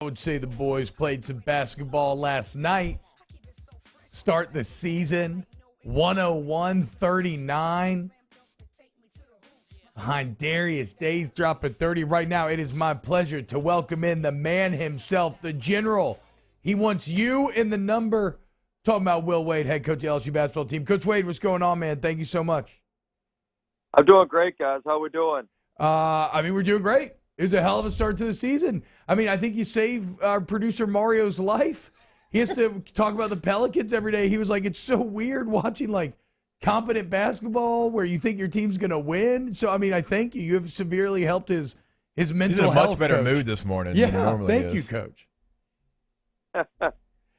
would say the boys played some basketball last night. Start the season 101-39. Behind Darius Days dropping 30 right now. It is my pleasure to welcome in the man himself, the general. He wants you in the number. Talking about Will Wade, head coach of the LSU basketball team. Coach Wade, what's going on, man? Thank you so much. I'm doing great, guys. How we doing? We're doing great. It was a hell of a start to the season. I think you saved our producer Mario's life. He has to talk about the Pelicans every day. He was like, it's so weird watching, competent basketball where you think your team's going to win. So, I thank you. You have severely helped his mental health. He's in a much better coach. mood this morning Yeah, than he normally thank is. you, Coach.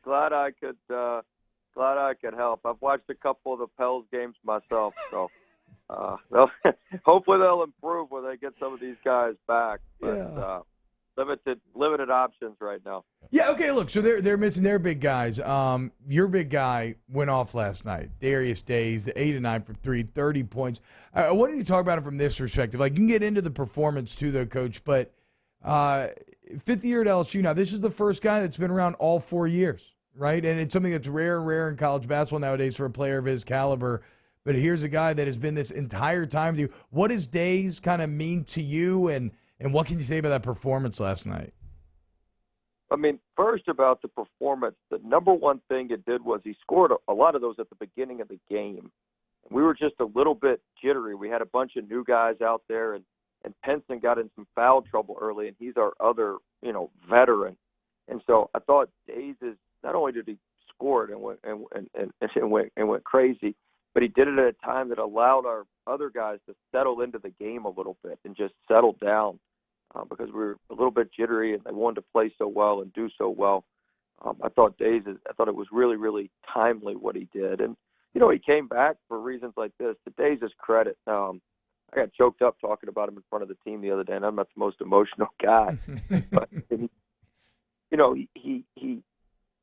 glad I could help. I've watched a couple of the Pels games myself, so hopefully they'll improve when they get some of these guys back. But limited options right now. Yeah, okay, look, so they're missing their big guys. Your big guy went off last night, Darius Days, the 8 of 9 for 3, 30 points. I wanted to talk about it from this perspective. You can get into the performance too, though, Coach, but fifth year at LSU now, this is the first guy that's been around all 4 years, right? And it's something that's rare and rare in college basketball nowadays for a player of his caliber. But here's a guy that has been this entire time with you. What does Days kind of mean to you, and what can you say about that performance last night? First about the performance, the number one thing it did was he scored a lot of those at the beginning of the game. We were just a little bit jittery. We had a bunch of new guys out there, and Penson got in some foul trouble early, and he's our other, veteran. And so I thought Days is not only did he score it and went crazy, but he did it at a time that allowed our other guys to settle into the game a little bit and just settle down because we were a little bit jittery and they wanted to play so well and do so well. I thought it was really, really timely what he did. And, he came back for reasons like this. To Days' credit, I got choked up talking about him in front of the team the other day, and I'm not the most emotional guy. But,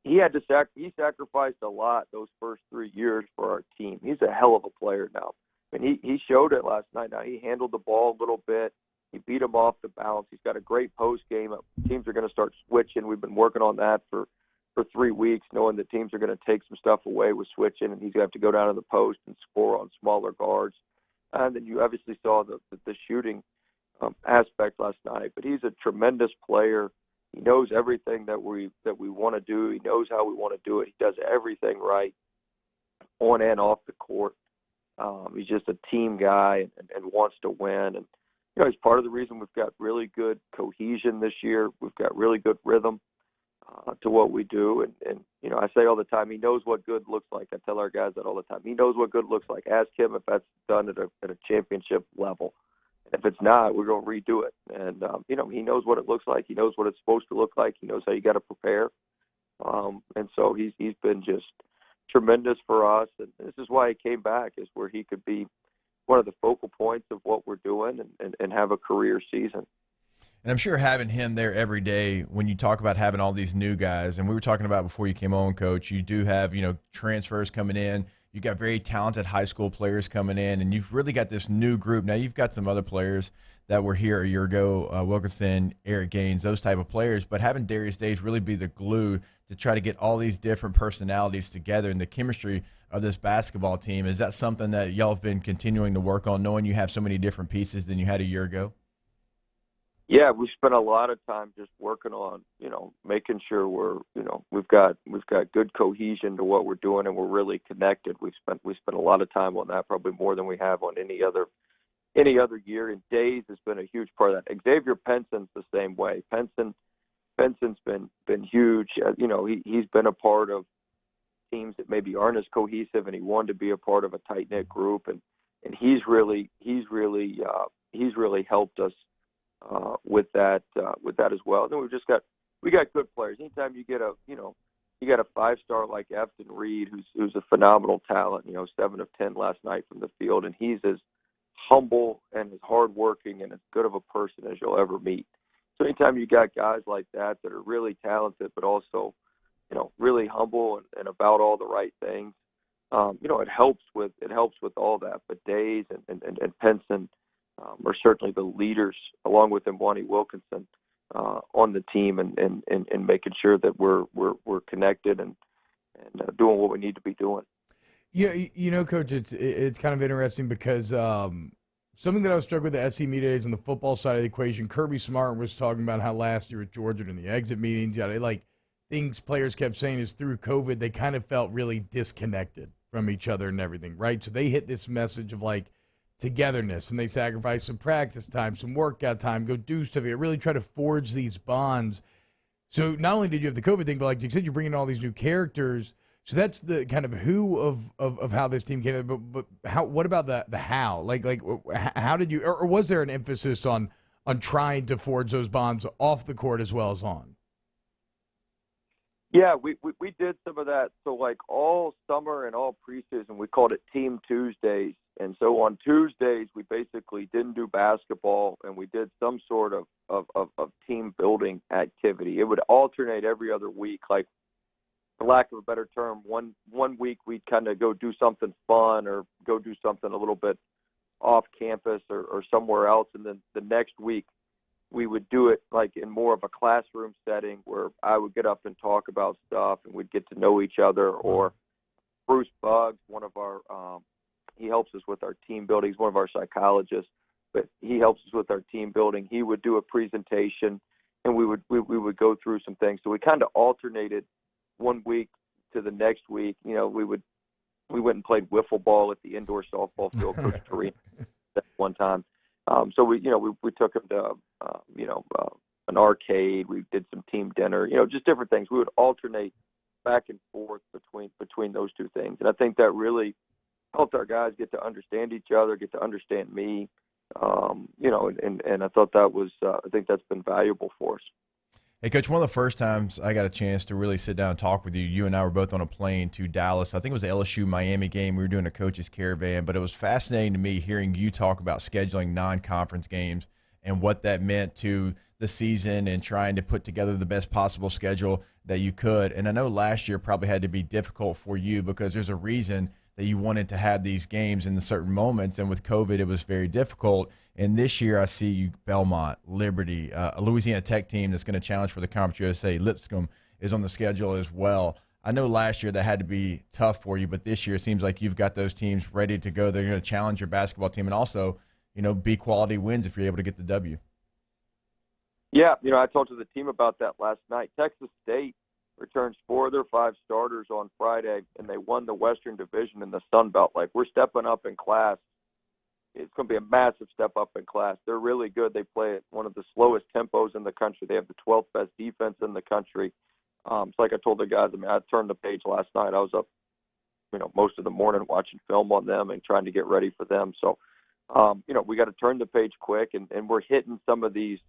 he had to he sacrificed a lot those first 3 years for our team. He's a hell of a player now. He showed it last night. Now he handled the ball a little bit. He beat him off the bounce. He's got a great post game. Teams are going to start switching. We've been working on that for 3 weeks, knowing that teams are going to take some stuff away with switching, and he's going to have to go down to the post and score on smaller guards. And then you obviously saw the shooting aspect last night. But he's a tremendous player. He knows everything that we want to do. He knows how we want to do it. He does everything right on and off the court. He's just a team guy and wants to win. And, he's part of the reason we've got really good cohesion this year. We've got really good rhythm to what we do. And I say all the time, he knows what good looks like. I tell our guys that all the time. He knows what good looks like. Ask him if that's done at a championship level. And if it's not, we're going to redo it. And, he knows what it looks like. He knows what it's supposed to look like. He knows how you got to prepare. And so he's been just tremendous for us. And this is why he came back, is where he could be one of the focal points of what we're doing and have a career season. And I'm sure having him there every day, when you talk about having all these new guys, and we were talking about before you came on, Coach, you do have, transfers coming in. You got very talented high school players coming in, and you've really got this new group. Now, you've got some other players that were here a year ago, Wilkinson, Eric Gaines, those type of players. But having Darius Days really be the glue to try to get all these different personalities together and the chemistry of this basketball team, is that something that y'all have been continuing to work on, knowing you have so many different pieces than you had a year ago? Yeah, we spent a lot of time just working on, making sure we've got good cohesion to what we're doing and we're really connected. We spent a lot of time on that, probably more than we have on any other year. And Days has been a huge part of that. Xavier Penson's the same way. Penson's been huge. He's been a part of teams that maybe aren't as cohesive, and he wanted to be a part of a tight knit group. And he's really helped us with that as well. And then we got good players. Anytime you get a 5-star like Efton Reed, who's a phenomenal talent, 7 of 10 last night from the field, and he's as humble and as hardworking and as good of a person as you'll ever meet. So anytime you got guys like that are really talented, but also, really humble and about all the right things, it helps with all that. But Days and Penson are certainly the leaders, along with Mwani Wilkinson, on the team and making sure that we're connected and doing what we need to be doing. Yeah, Coach, it's kind of interesting because something that I was struck with the SC Media Days on the football side of the equation, Kirby Smart was talking about how last year at Georgia in the exit meetings, things players kept saying is through COVID, they kind of felt really disconnected from each other and everything, right? So they hit this message of togetherness, and they sacrificed some practice time, some workout time, go do stuff. They really try to forge these bonds. So not only did you have the COVID thing, but like you said, you're bringing in all these new characters. So that's the kind of who of how this team came. But how? What about the how? How did you? Or was there an emphasis on trying to forge those bonds off the court as well as on? Yeah, we did some of that. So all summer and all preseason, we called it Team Tuesdays. And so on Tuesdays, we basically didn't do basketball, and we did some sort of team building activity. It would alternate every other week. For lack of a better term, one week we'd kind of go do something fun or go do something a little bit off campus or somewhere else. And then the next week we would do it in more of a classroom setting where I would get up and talk about stuff and we'd get to know each other. Or Bruce Buggs, one of our he helps us with our team building. He's one of our psychologists, but he helps us with our team building. He would do a presentation, and we would go through some things. So we kind of alternated one week to the next week. We went and played wiffle ball at the indoor softball field, Coach Kareem, that one time. So we took him to an arcade. We did some team dinner. Just different things. We would alternate back and forth between those two things, and I think that really helped our guys get to understand each other, get to understand me, and I thought that was, I think that's been valuable for us. Hey, Coach, one of the first times I got a chance to really sit down and talk with you, you and I were both on a plane to Dallas. I think it was the LSU-Miami game. We were doing a coach's caravan, but it was fascinating to me hearing you talk about scheduling non-conference games and what that meant to the season and trying to put together the best possible schedule that you could. And I know last year probably had to be difficult for you because there's a reason that you wanted to have these games in certain moments, and with COVID, it was very difficult. And this year, I see you Belmont, Liberty, a Louisiana Tech team that's going to challenge for the Conference USA. Lipscomb is on the schedule as well. I know last year that had to be tough for you, but this year it seems like you've got those teams ready to go. They're going to challenge your basketball team and also, be quality wins if you're able to get the W. Yeah, I talked to the team about that last night. Texas State returns 4 of their 5 starters on Friday, and they won the Western Division in the Sun Belt. We're stepping up in class. It's going to be a massive step up in class. They're really good. They play at one of the slowest tempos in the country. They have the 12th best defense in the country. So like I told the guys, I turned the page last night. I was up, most of the morning watching film on them and trying to get ready for them. So, we got to turn the page quick, and we're hitting some of these,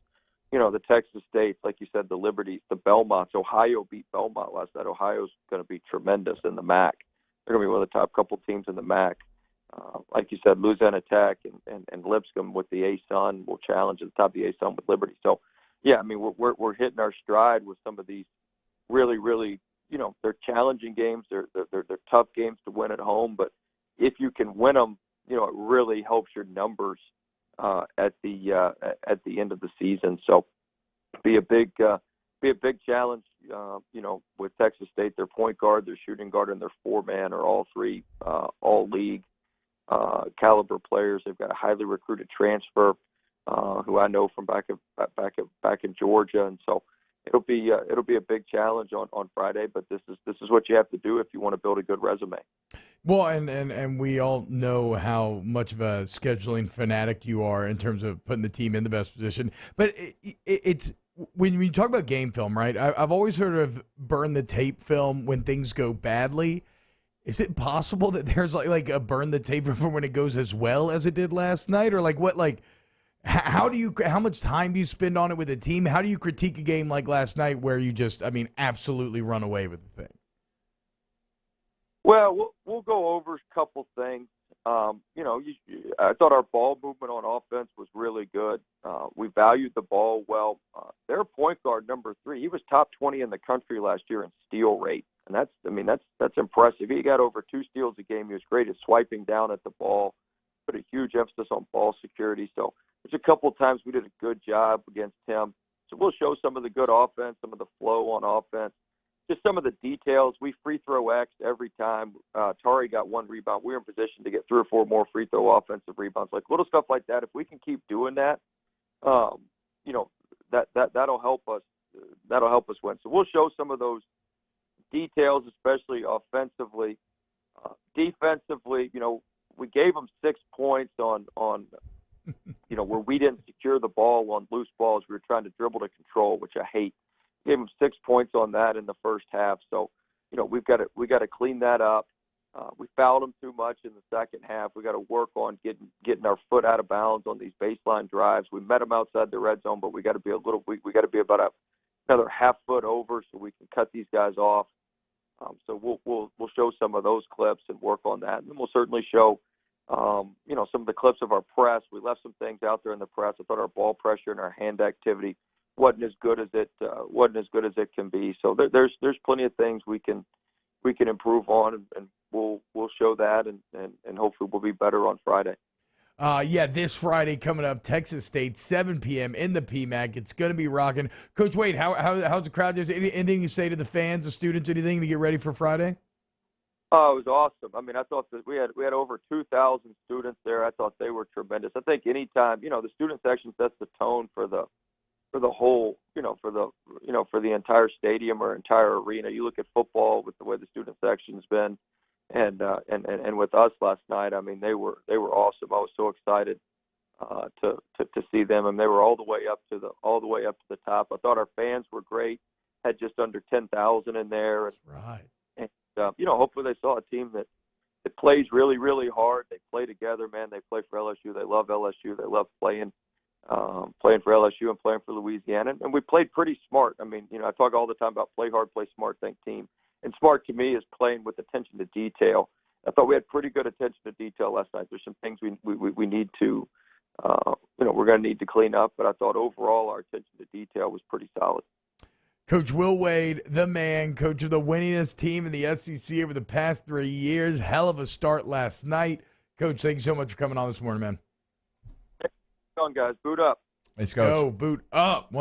the Texas States, like you said, the Liberties, the Belmonts. Ohio beat Belmont last night. Ohio's going to be tremendous in the MAC. They're going to be one of the top couple teams in the MAC. Like you said, Louisiana Tech and Lipscomb with the A-Sun will challenge at the top of the A-Sun with Liberty. So, yeah, we're hitting our stride with some of these really, really, they're challenging games. They're tough games to win at home. But if you can win them, it really helps your numbers at the end of the season. So, be a big challenge. With Texas State, their point guard, their shooting guard, and their 4-man are all 3 all-league caliber players. They've got a highly recruited transfer who I know from back in Georgia, and so it'll be a big challenge on Friday. But this is what you have to do if you want to build a good resume. Well, and we all know how much of a scheduling fanatic you are in terms of putting the team in the best position. But it's when you talk about game film, right? I've always heard of burn the tape film when things go badly. Is it possible that there's like a burn the tape from when it goes as well as it did last night, or how much time do you spend on it with the team? How do you critique a game like last night where you just, absolutely run away with the thing? Well, we'll go over a couple things. I thought our ball movement on offense was really good. We valued the ball well. Their point guard, number 3, he was top 20 in the country last year in steal rate. And that's impressive. He got over 2 steals a game. He was great at swiping down at the ball, put a huge emphasis on ball security. So there's a couple of times we did a good job against him. So we'll show some of the good offense, some of the flow on offense, just some of the details. We free throw X every time. Tari got 1 rebound. We're in position to get 3 or 4 more free throw offensive rebounds, like little stuff like that. If we can keep doing that, you know, that'll help us. That'll help us win. So we'll show some of those details, especially offensively. Defensively, you know, we gave them 6 points on you know, where we didn't secure the ball on loose balls. We were trying to dribble to control, which I hate. Gave them 6 points on that in the first half. So, you know, we got to clean that up. We fouled them too much in the second half. We got to work on getting our foot out of bounds on these baseline drives. We met them outside the red zone, but we got to be we got to be about another half foot over so we can cut these guys off. So we'll show some of those clips and work on that, and then we'll certainly show you know, some of the clips of our press. We left some things out there in the press. I thought our ball pressure and our hand activity wasn't as good as it can be. So there's plenty of things we can improve on, and we'll show that, and hopefully we'll be better on Friday. Yeah, this Friday coming up, Texas State, 7 p.m. in the PMAC. It's going to be rocking. Coach Wade, how's the crowd? Is there anything you say to the fans, the students, anything to get ready for Friday? Oh, it was awesome. I mean, I thought that we had over 2,000 students there. I thought they were tremendous. I think anytime, you know, the student section sets the tone for the whole, for the entire stadium or entire arena. You look at football with the way the student section's been, and with us last night. I mean, they were awesome. I was so excited to see them, and they were all the way up to the top. I thought our fans were great. Had just under 10,000 in there. That's right. And hopefully they saw a team that plays really, really hard. They play together, man. They play for LSU. They love LSU. They love playing for LSU and playing for Louisiana. And we played pretty smart. I mean, I talk all the time about play hard, play smart, think team. And smart to me is playing with attention to detail. I thought we had pretty good attention to detail last night. There's some things we need to, we're going to need to clean up. But I thought overall our attention to detail was pretty solid. Coach Will Wade, the man, coach of the winningest team in the SEC over the past 3 years. Hell of a start last night. Coach, thank you so much for coming on this morning, man. Come on, guys. Boot up. Let's go. Boot up.